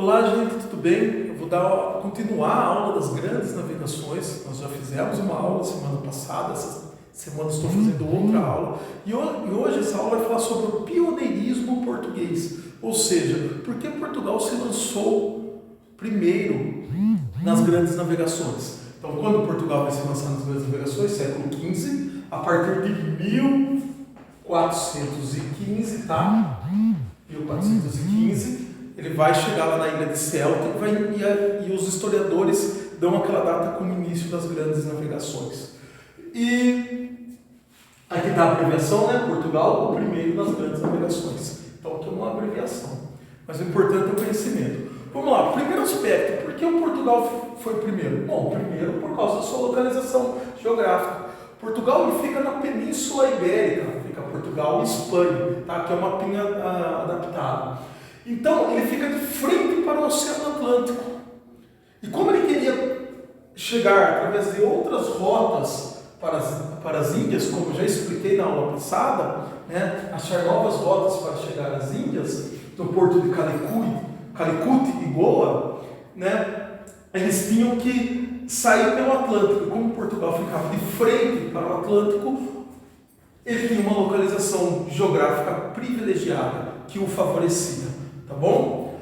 Olá, gente, tudo bem? Eu vou continuar a aula das grandes navegações. Nós já fizemos uma aula semana passada, essa semana estou fazendo outra aula. E hoje essa aula vai falar sobre o pioneirismo português. Ou seja, por que Portugal se lançou primeiro nas grandes navegações. Então, quando Portugal vai se lançar nas grandes navegações, século XV, a partir de 1415, tá? 1415, ele vai chegar lá na ilha de Ceuta e os historiadores dão aquela data como início das grandes navegações. E aqui está a abreviação, né? Portugal, o primeiro das grandes navegações. Então, aqui é uma abreviação. Mas o importante é o conhecimento. Vamos lá, primeiro aspecto, por que o Portugal foi primeiro? Bom, primeiro por causa da sua localização geográfica. Portugal fica na Península Ibérica, fica Portugal e Espanha, tá? Que é uma mapinha adaptado. Então, ele fica de frente para o Oceano Atlântico. E como ele queria chegar através de outras rotas para as Índias, como eu já expliquei na aula passada, né? Achar novas rotas para chegar às Índias, no porto de Calicut e Goa, né? Eles tinham que sair pelo Atlântico. Como Portugal ficava de frente para o Atlântico, ele tinha uma localização geográfica privilegiada que o favorecia, tá bom?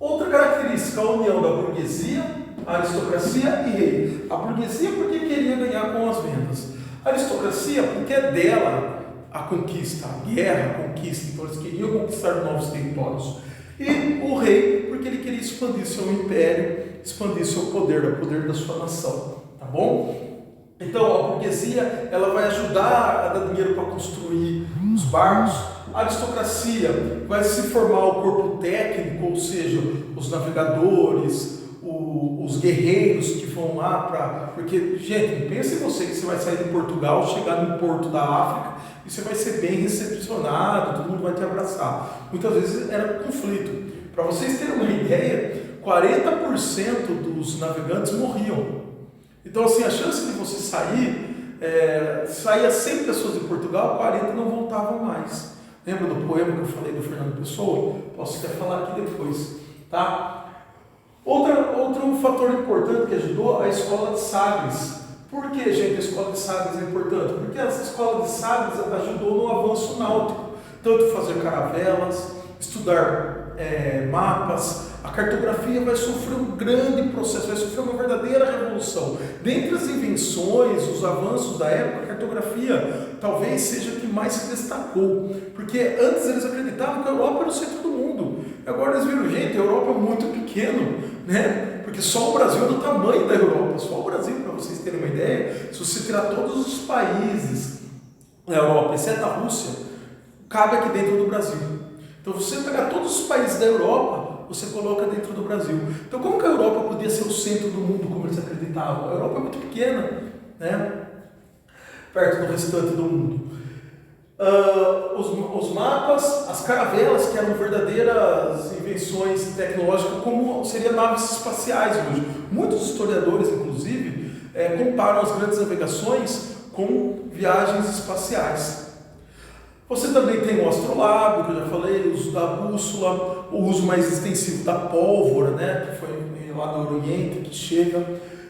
Outra característica, a união da burguesia, a aristocracia e rei. A burguesia porque queria ganhar com as vendas. A aristocracia porque é dela a conquista, a guerra, a conquista. Então eles queriam conquistar novos territórios. E o rei porque ele queria expandir seu império, expandir seu poder, o poder da sua nação, tá bom? Então a burguesia ela vai ajudar a dar dinheiro para construir os barcos. A aristocracia vai se formar o corpo técnico, ou seja, os navegadores, os guerreiros que vão lá para... Porque, gente, pense você que você vai sair de Portugal, chegar no porto da África e você vai ser bem recepcionado, todo mundo vai te abraçar. Muitas vezes era conflito. Para vocês terem uma ideia, 40% dos navegantes morriam. Então, assim, a chance de você saía 100 pessoas de Portugal, 40 não voltavam mais. Lembra do poema que eu falei do Fernando Pessoa? Posso até falar aqui depois, tá? Outro fator importante que ajudou a escola de Sagres. Por que, gente, a escola de Sagres é importante? Porque a escola de Sagres ajudou no avanço náutico, tanto fazer caravelas, estudar mapas. A cartografia vai sofrer um grande processo, vai sofrer uma verdadeira revolução. Dentre as invenções, os avanços da época, a cartografia talvez seja a que mais se destacou. Porque antes eles acreditavam que a Europa era o centro do mundo. Agora eles viram, gente, a Europa é muito pequeno, né? Porque só o Brasil é do tamanho da Europa. Só o Brasil, para vocês terem uma ideia, se você tirar todos os países da Europa, exceto a Rússia, cabe aqui dentro do Brasil. Então, se você pegar todos os países da Europa, você coloca dentro do Brasil. Então, como que a Europa podia ser o centro do mundo, como eles acreditavam? A Europa é muito pequena, né? Perto do restante do mundo. Os mapas, as caravelas, que eram verdadeiras invenções tecnológicas, como seriam naves espaciais hoje. Muitos historiadores, inclusive, comparam as grandes navegações com viagens espaciais. Você também tem o astrolábio, que eu já falei, o uso da bússola, o uso mais extensivo da pólvora, né, que foi lá do Oriente, que chega.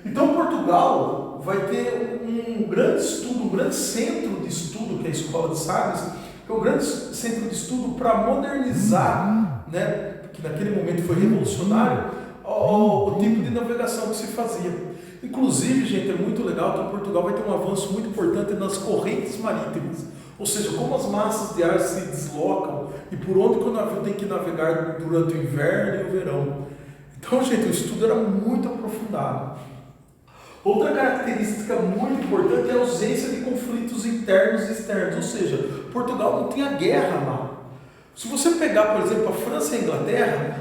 Então, Portugal vai ter um grande estudo, um grande centro de estudo, que é a Escola de Sagres, que é um grande centro de estudo para modernizar, né, que naquele momento foi revolucionário, o tipo de navegação que se fazia. Inclusive, gente, é muito legal que Portugal vai ter um avanço muito importante nas correntes marítimas. Ou seja, como as massas de ar se deslocam e por onde que o navio tem que navegar durante o inverno e o verão. Então, gente, o estudo era muito aprofundado. Outra característica muito importante é a ausência de conflitos internos e externos. Ou seja, Portugal não tinha guerra lá. Se você pegar, por exemplo, a França e a Inglaterra,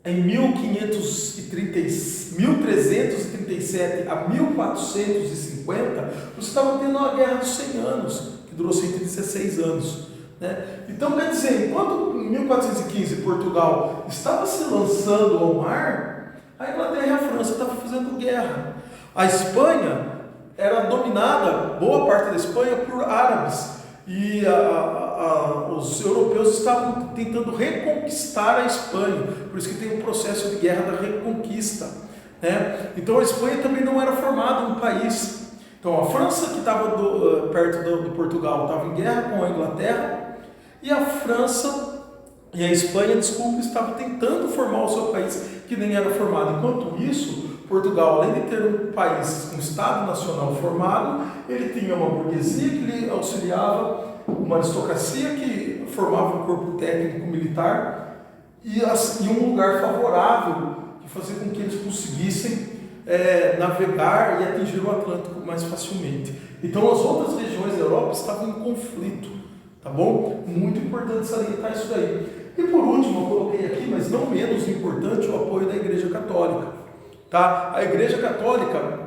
em 1337 a 1450, você estava tendo uma guerra dos 100 anos, que durou 116 anos. Né? Então, quer dizer, enquanto em 1415 Portugal estava se lançando ao mar, a Inglaterra e a França estavam fazendo guerra. A Espanha era dominada, boa parte da Espanha, por árabes. E os europeus estavam tentando reconquistar a Espanha, por isso que tem um processo de guerra da reconquista, né? Então a Espanha também não era formada um país. Então a França, que estava perto de Portugal, estava em guerra com a Inglaterra, e a França e a Espanha, desculpa, estavam tentando formar o seu país, que nem era formado. Enquanto isso, Portugal, além de ter um país, um Estado Nacional formado, ele tinha uma burguesia que lhe auxiliava, uma aristocracia que formava um corpo técnico militar e um lugar favorável que fazia com que eles conseguissem navegar e atingir o Atlântico mais facilmente. Então as outras regiões da Europa estavam em conflito, tá bom? Muito importante salientar isso daí. E por último, eu coloquei aqui, mas não menos importante, o apoio da Igreja Católica. Tá? A Igreja Católica,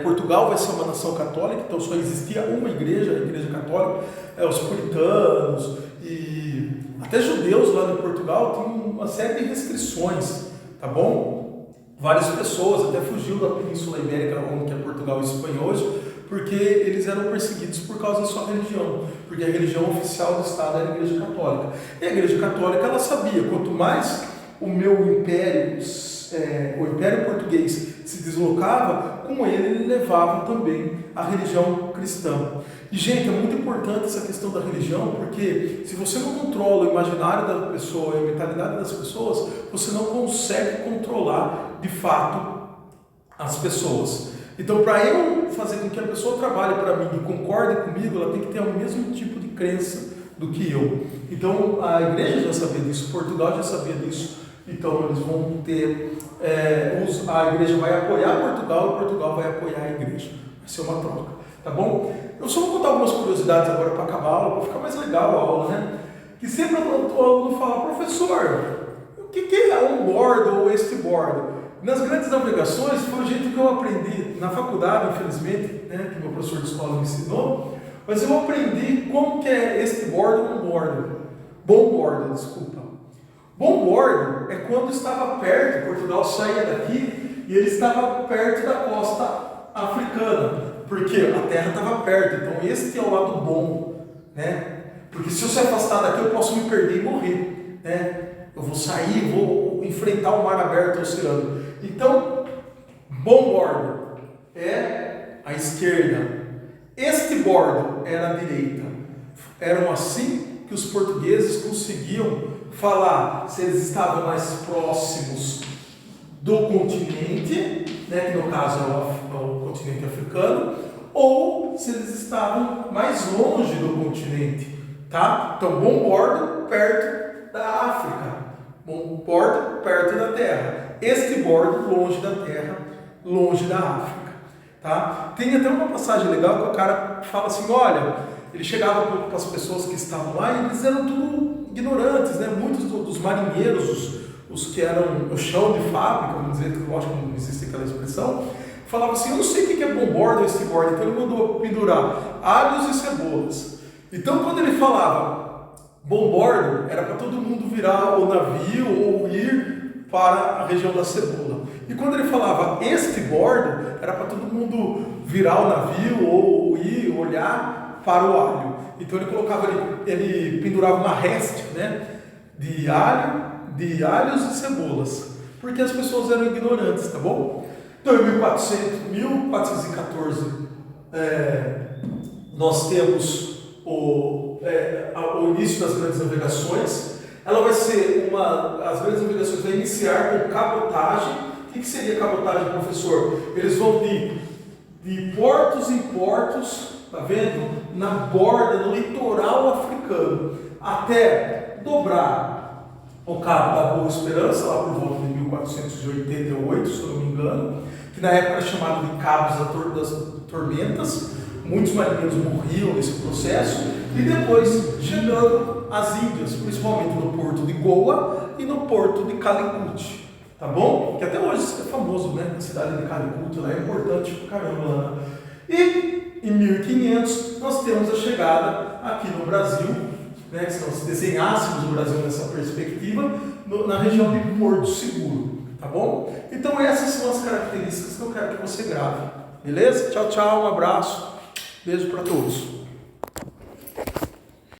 Portugal vai ser uma nação católica, então só existia uma igreja, a Igreja Católica, os puritanos e até judeus lá em Portugal tinham uma série de restrições, tá bom? Várias pessoas até fugiu da Península Ibérica, onde é Portugal e Espanha hoje, porque eles eram perseguidos por causa da sua religião, porque a religião oficial do Estado era a Igreja Católica. E a Igreja Católica, ela sabia, quanto mais o meu império, o Império Português se deslocava, com ele levava também a religião cristã. E, gente, é muito importante essa questão da religião, porque se você não controla o imaginário da pessoa e a mentalidade das pessoas, você não consegue controlar, de fato, as pessoas. Então, para eu fazer com que a pessoa trabalhe para mim e concorde comigo, ela tem que ter o mesmo tipo de crença do que eu. Então, a igreja já sabia disso, Portugal já sabia disso. Então, eles vão ter... a igreja vai apoiar Portugal e Portugal vai apoiar a igreja. Vai ser uma troca, tá bom? Eu só vou contar algumas curiosidades agora para acabar a aula, para ficar mais legal a aula, né? Que sempre o aluno fala, professor, o que é on-board ou este-board? Nas grandes navegações, foi o jeito que eu aprendi na faculdade, infelizmente, né, que meu professor de escola me ensinou, mas eu aprendi como que é este-board ou on-board. Bom-board, desculpa. Bom-board é quando estava perto, Portugal saía daqui e ele estava perto da costa africana, porque a terra estava perto, então este é o lado bom, né? Porque se eu se afastar daqui eu posso me perder e morrer, né? Eu vou sair, vou enfrentar o mar aberto, o oceano. Então, bom-board é a esquerda, este bordo era a direita. Eram assim que os portugueses conseguiam falar se eles estavam mais próximos do continente, né, que no caso é o continente africano, ou se eles estavam mais longe do continente, tá? Então, bom bordo perto da África, bom bordo perto da Terra, este bordo longe da Terra, longe da África, tá? Tem até uma passagem legal que o cara fala assim, olha, ele chegava para as pessoas que estavam lá e eles eram tudo ignorantes, né? Muitos dos marinheiros, os que eram o chão de fábrica, vamos dizer, que lógico que não existe aquela expressão, falavam assim, eu não sei o que é bom bordo ou este bordo, então ele mandou pendurar alhos e cebolas. Então quando ele falava bom bordo, era para todo mundo virar o navio ou ir para a região da cebola. E quando ele falava este bordo, era para todo mundo virar o navio ou ir olhar para o alho. Então ele colocava, ele pendurava uma reste, né, de alhos e cebolas, porque as pessoas eram ignorantes, tá bom? Então em 1414 nós temos o início das grandes navegações. Ela vai ser as grandes navegações vai iniciar com cabotagem. O que seria cabotagem, professor? Eles vão de portos em portos, tá vendo? Na borda, no litoral africano, até dobrar o Cabo da Boa Esperança, lá por volta de 1488, se eu não me engano, que na época era chamado de Cabos das Tormentas. Muitos marinheiros morriam nesse processo, e depois chegando às Índias, principalmente no porto de Goa e no porto de Calicut, tá bom? Que até hoje é famoso, né? A cidade de Calicut lá é importante pra caramba, né? E em 1500 nós temos a chegada aqui no Brasil, né? Se nós desenhássemos o Brasil nessa perspectiva, na região de Porto Seguro, tá bom? Então essas são as características que eu quero que você grave, beleza? Tchau, tchau, um abraço, beijo para todos.